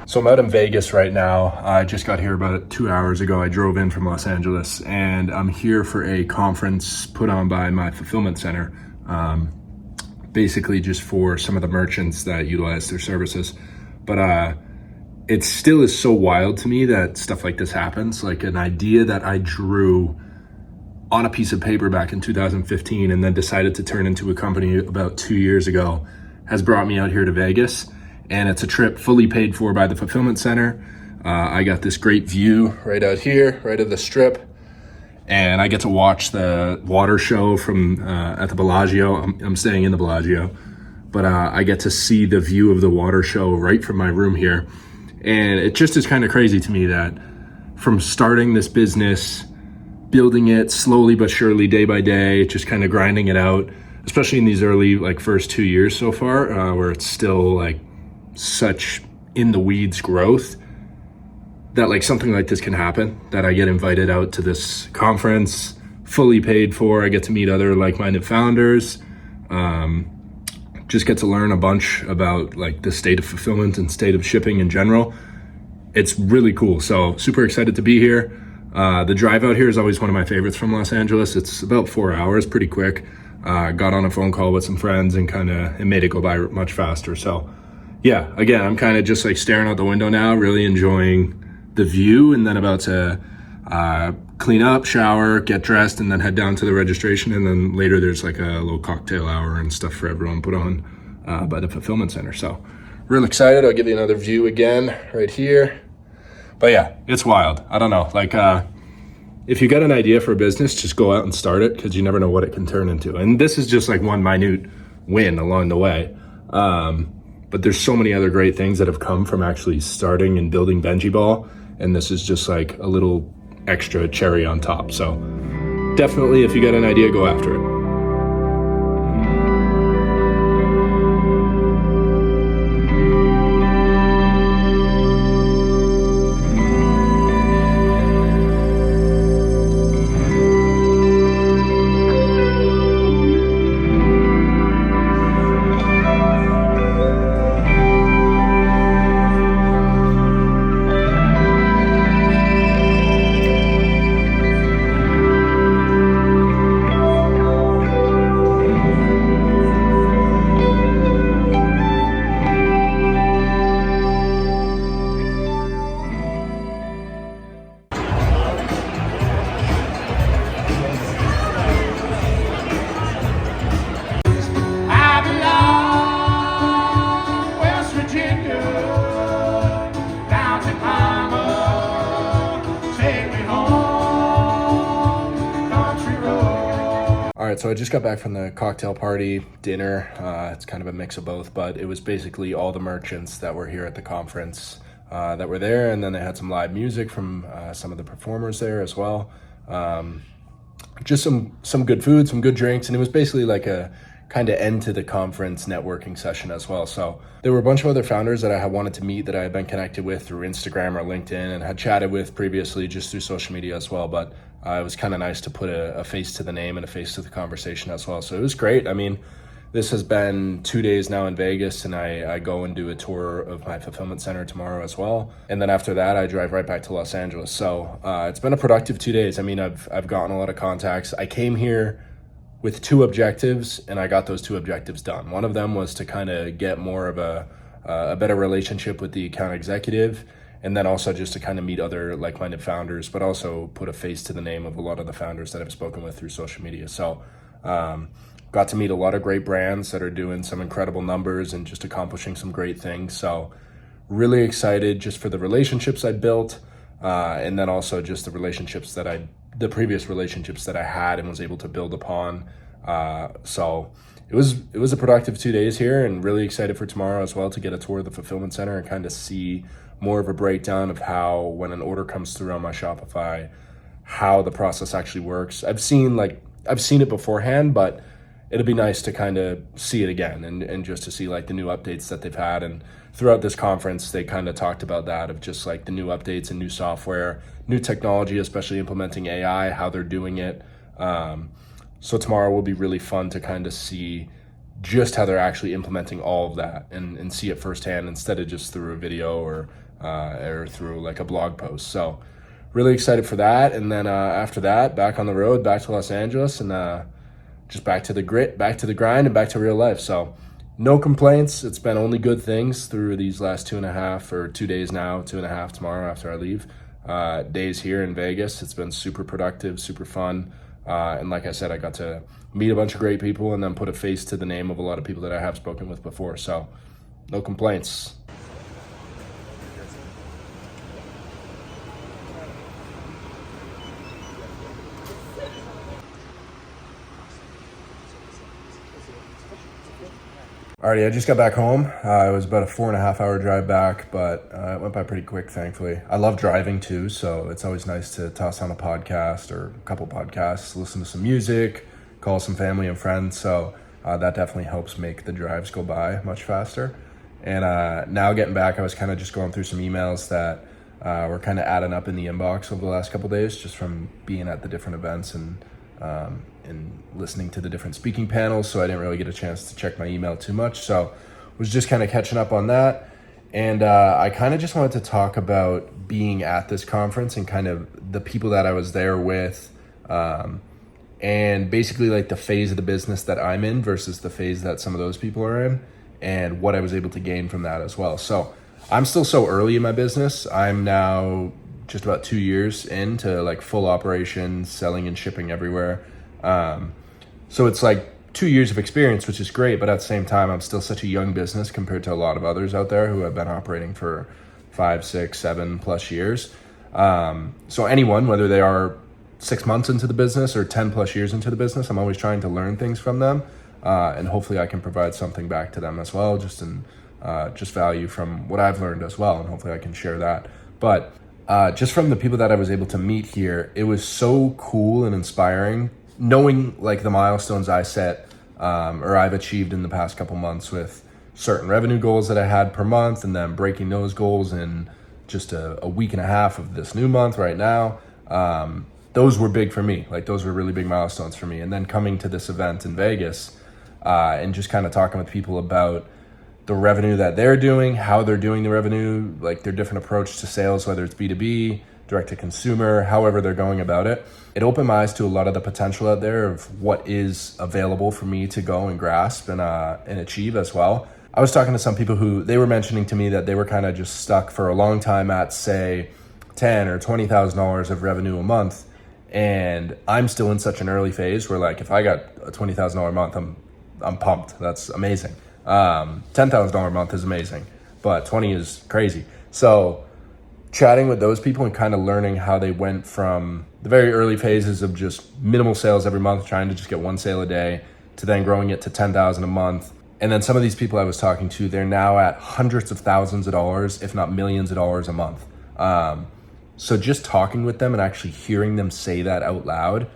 So I'm out in Vegas right now. I just got here about 2 hours ago. I drove in from Los Angeles and I'm here for a conference put on by my fulfillment center. Basically just for some of the merchants that utilize their services. But it still is so wild to me that stuff like this happens. Like an idea that I drew on a piece of paper back in 2015 and then decided to turn into a company about 2 years ago has brought me out here to Vegas. And it's a trip fully paid for by the fulfillment center. I got this great view right out here, right at the strip. And I get to watch the water show from at the Bellagio. I'm staying in the Bellagio, but I get to see the view of the water show right from my room here. And it just is kind of crazy to me that from starting this business, building it slowly but surely, day by day, just kind of grinding it out, especially in these early first 2 years so far, where it's still such in the weeds growth, that something like this can happen, that I get invited out to this conference fully paid for. I get to meet other like-minded founders, just get to learn a bunch about the state of fulfillment and state of shipping in general. It's really cool. So super excited to be here. The drive out here is always one of my favorites from Los Angeles. It's about 4 hours, pretty quick. Got on a phone call with some friends and it made it go by much faster. So yeah, again, I'm kind of just staring out the window now, really enjoying the view, and then about to clean up, shower, get dressed, and then head down to the registration. And then later there's a little cocktail hour and stuff for everyone put on by the fulfillment center. So real excited. I'll give you another view again right here. But yeah, it's wild. I don't know. If you got an idea for a business, just go out and start it, because you never know what it can turn into. And this is just one minute win along the way. But there's so many other great things that have come from actually starting and building Benji Ball. And this is just a little extra cherry on top. So definitely, if you got an idea, go after it. All right, so I just got back from the cocktail party, dinner. It's kind of a mix of both, but it was basically all the merchants that were here at the conference that were there, and then they had some live music from some of the performers there as well. Just some good food, some good drinks, and it was basically a kind of end to the conference networking session as well. So there were a bunch of other founders that I had wanted to meet, that I had been connected with through Instagram or LinkedIn and had chatted with previously just through social media as well. But it was kind of nice to put a face to the name and a face to the conversation as well. So it was great. I mean, this has been 2 days now in Vegas, and I go and do a tour of my fulfillment center tomorrow as well. And then after that, I drive right back to Los Angeles. So it's been a productive 2 days. I mean, I've gotten a lot of contacts. I came here with 2 objectives, and I got those 2 objectives done. One of them was to kind of get more of a better relationship with the account executive, and then also just to kind of meet other like-minded founders, but also put a face to the name of a lot of the founders that I've spoken with through social media. So got to meet a lot of great brands that are doing some incredible numbers and just accomplishing some great things. So really excited just for the relationships I built, and then also just the relationships the previous relationships that I had and was able to build upon. So it was a productive 2 days here, and really excited for tomorrow as well to get a tour of the fulfillment center and kind of see more of a breakdown of how, when an order comes through on my Shopify, how the process actually works. I've seen it beforehand, but it'll be nice to kind of see it again and just to see the new updates that they've had. And throughout this conference, they kind of talked about that, of just the new updates and new software, new technology, especially implementing AI, how they're doing it. So tomorrow will be really fun to kind of see just how they're actually implementing all of that and see it firsthand, instead of just through a video or or through like a blog post. So really excited for that. And then after that, back on the road, back to Los Angeles, and just back to the grit, back to the grind, and back to real life. So no complaints. It's been only good things through these last 2.5 or 2 days now, 2.5 tomorrow after I leave. Days here in Vegas. It's been super productive, super fun. And like I said, I got to meet a bunch of great people and then put a face to the name of a lot of people that I have spoken with before. So no complaints. Alrighty, I just got back home. It was about a 4.5 hour drive back, but it went by pretty quick, thankfully. I love driving too, so it's always nice to toss on a podcast or a couple podcasts, listen to some music, call some family and friends. So that definitely helps make the drives go by much faster. And now getting back, I was kind of just going through some emails that were kind of adding up in the inbox over the last couple of days, just from being at the different events and listening to the different speaking panels. So I didn't really get a chance to check my email too much. So was just kind of catching up on that. And I kind of just wanted to talk about being at this conference and kind of the people that I was there with, and basically like the phase of the business that I'm in versus the phase that some of those people are in, and what I was able to gain from that as well. So I'm still so early in my business. I'm now just about 2 years into like full operations, selling and shipping everywhere. So it's like 2 years of experience, which is great, but at the same time, I'm still such a young business compared to a lot of others out there who have been operating for 5, 6, 7+ years. So anyone, whether they are 6 months into the business or 10+ years into the business, I'm always trying to learn things from them. And hopefully I can provide something back to them as well, just value from what I've learned as well. And hopefully I can share that. But just from the people that I was able to meet here, it was so cool and inspiring knowing like the milestones I set or I've achieved in the past couple months with certain revenue goals that I had per month, and then breaking those goals in just a week and a half of this new month right now. Those were big for me. Like those were really big milestones for me. And then coming to this event in Vegas and just kind of talking with people about the revenue that they're doing, how they're doing the revenue, like their different approach to sales, whether it's B2B, direct to consumer, however they're going about it. It opened my eyes to a lot of the potential out there of what is available for me to go and grasp and achieve as well. I was talking to some people who they were mentioning to me that they were kind of just stuck for a long time at say $10,000 or $20,000 of revenue a month. And I'm still in such an early phase where like, if I got a $20,000 a month, I'm pumped. That's amazing. $10,000 a month is amazing, but 20 is crazy. So chatting with those people and kind of learning how they went from the very early phases of just minimal sales every month, trying to just get one sale a day, to then growing it to 10,000 a month. And then some of these people I was talking to, they're now at hundreds of thousands of dollars, if not millions of dollars a month. So just talking with them and actually hearing them say that out loud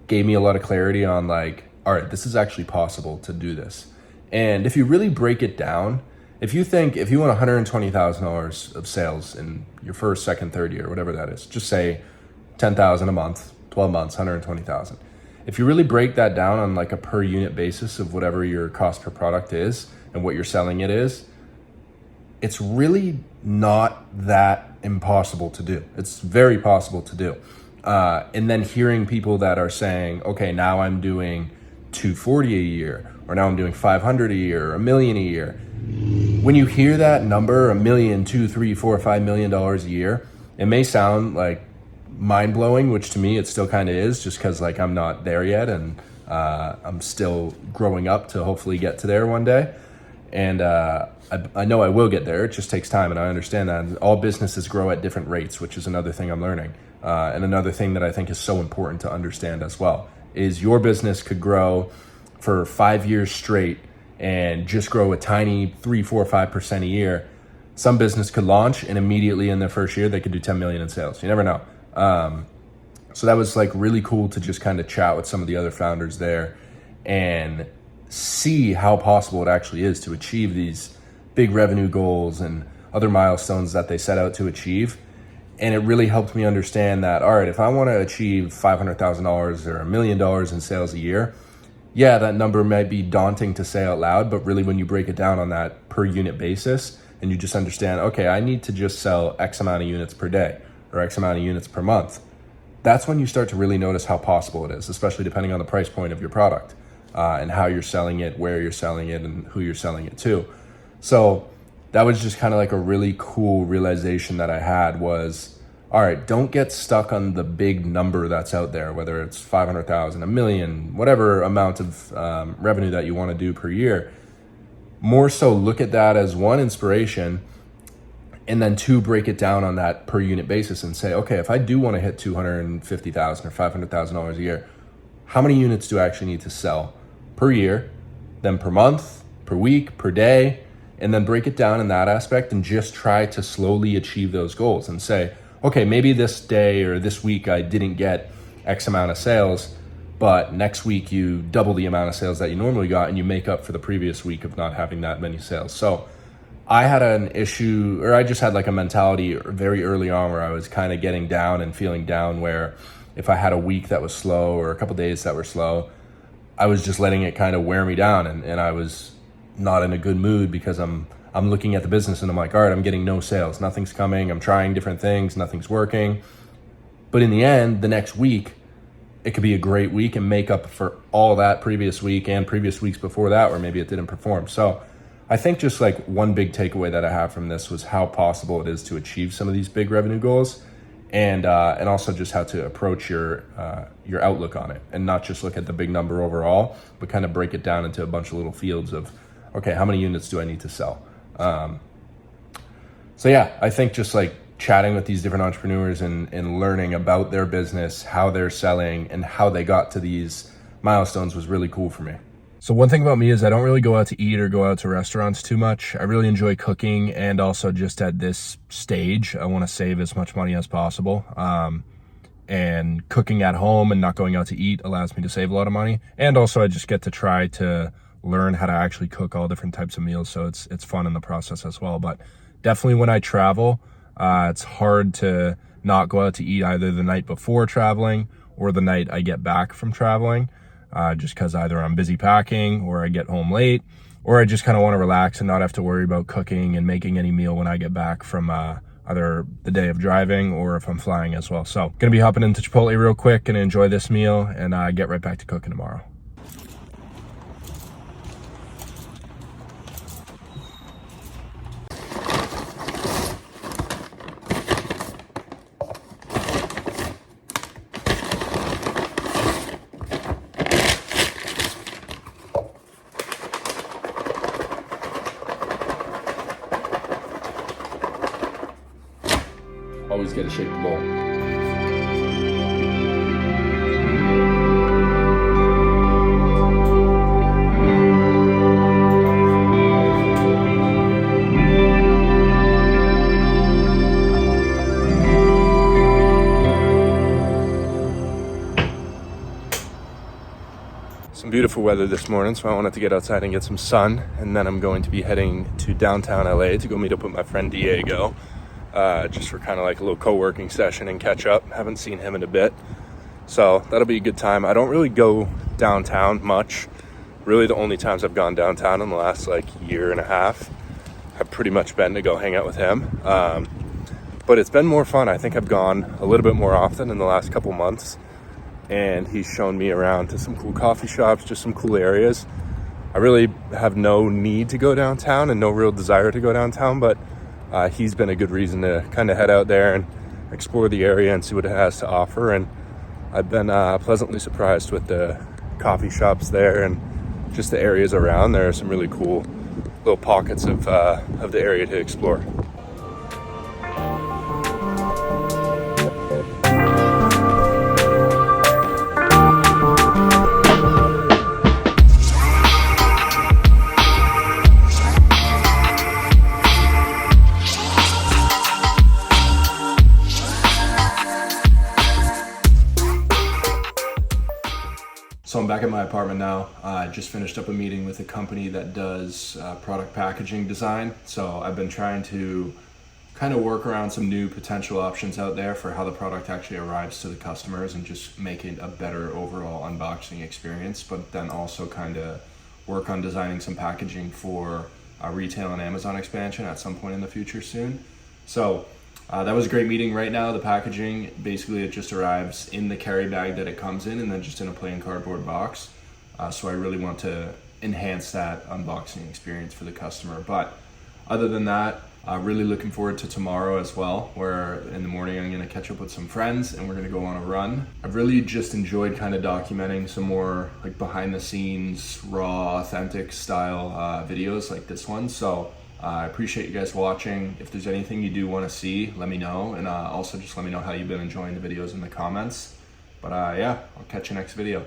gave me a lot of clarity on like, all right, this is actually possible to do this. And if you really break it down, if you want $120,000 of sales in your first, second, third year, whatever that is, just say 10,000 a month, 12 months, 120,000. If you really break that down on like a per unit basis of whatever your cost per product is and what you're selling it is, it's really not that impossible to do. It's very possible to do. And then hearing people that are saying, okay, now I'm doing 240 a year, or now I'm doing 500 a year, or $1 million a year. When you hear that number, $1 million, $2, $3, $4, $5 million a year, it may sound like mind blowing, which to me it still kind of is, just because like I'm not there yet, and I'm still growing up to hopefully get to there one day. And I know I will get there. It just takes time, and I understand that. And all businesses grow at different rates, which is another thing I'm learning. And another thing that I think is so important to understand as well is your business could grow for 5 years straight and just grow a tiny 3, 4, 5% a year. Some business could launch and immediately in their first year, they could do 10 million in sales. You never know. So that was like really cool to just kind of chat with some of the other founders there and see how possible it actually is to achieve these big revenue goals and other milestones that they set out to achieve. And it really helped me understand that, all right, if I want to achieve $500,000 or $1 million in sales a year, yeah, that number might be daunting to say out loud, but really when you break it down on that per unit basis, and you just understand, okay, I need to just sell X amount of units per day or X amount of units per month, that's when you start to really notice how possible it is, especially depending on the price point of your product and how you're selling it, where you're selling it, and who you're selling it to. So that was just kind of like a really cool realization that I had was, all right, don't get stuck on the big number that's out there, whether it's 500,000, a million, whatever amount of revenue that you want to do per year. More so look at that as one, inspiration, and then two, break it down on that per unit basis and say, okay, if I do want to hit 250,000 or $500,000 a year, how many units do I actually need to sell per year, then per month, per week, per day, and then break it down in that aspect and just try to slowly achieve those goals and say, okay, maybe this day or this week I didn't get X amount of sales, but next week you double the amount of sales that you normally got and you make up for the previous week of not having that many sales. So I had an issue, or I just had like a mentality very early on where I was kind of getting down and feeling down, where if I had a week that was slow or a couple days that were slow, I was just letting it kind of wear me down, and I was not in a good mood because I'm looking at the business and I'm like, all right, I'm getting no sales, nothing's coming, I'm trying different things, nothing's working. But in the end, the next week, it could be a great week and make up for all that previous week and previous weeks before that where maybe it didn't perform. So I think just like one big takeaway that I have from this was how possible it is to achieve some of these big revenue goals, and also just how to approach your outlook on it, and not just look at the big number overall, but kind of break it down into a bunch of little fields of, okay, how many units do I need to sell? So yeah, I think just like chatting with these different entrepreneurs and learning about their business, how they're selling, and how they got to these milestones was really cool for me. So one thing about me is I don't really go out to eat or go out to restaurants too much. I really enjoy cooking, and also just at this stage, I want to save as much money as possible. And cooking at home and not going out to eat allows me to save a lot of money. And also I just get to try to learn how to actually cook all different types of meals. So it's fun in the process as well. But definitely when I travel, it's hard to not go out to eat either the night before traveling or the night I get back from traveling, just because either I'm busy packing or I get home late, or I just kind of want to relax and not have to worry about cooking and making any meal when I get back from either the day of driving or if I'm flying as well. So gonna be hopping into Chipotle real quick and enjoy this meal and get right back to cooking tomorrow. Always get a shaped bowl. Some beautiful weather this morning, so I wanted to get outside and get some sun, and then I'm going to be heading to downtown LA to go meet up with my friend Diego. Just for kind of like a little co-working session and catch up. Haven't seen him in a bit, so that'll be a good time. I don't really go downtown much. Really the only times I've gone downtown in the last like year and a half have pretty much been to go hang out with him, but it's been more fun. I think I've gone a little bit more often in the last couple months, and he's shown me around to some cool coffee shops, just some cool areas. I really have no need to go downtown and no real desire to go downtown, but he's been a good reason to kind of head out there and explore the area and see what it has to offer. And I've been pleasantly surprised with the coffee shops there and just the areas around. There are some really cool little pockets of the area to explore. So I'm back at my apartment now. I just finished up a meeting with a company that does product packaging design. So I've been trying to kind of work around some new potential options out there for how the product actually arrives to the customers and just make it a better overall unboxing experience, but then also kind of work on designing some packaging for retail and Amazon expansion at some point in the future soon. So that was a great meeting. Right now, the packaging, basically it just arrives in the carry bag that it comes in and then just in a plain cardboard box. So I really want to enhance that unboxing experience for the customer. But other than that, really looking forward to tomorrow as well, where in the morning I'm going to catch up with some friends and we're going to go on a run. I've really just enjoyed kind of documenting some more like behind the scenes, raw, authentic style videos like this one. So I appreciate you guys watching. If there's anything you do want to see, let me know. And also just let me know how you've been enjoying the videos in the comments. But yeah, I'll catch you next video.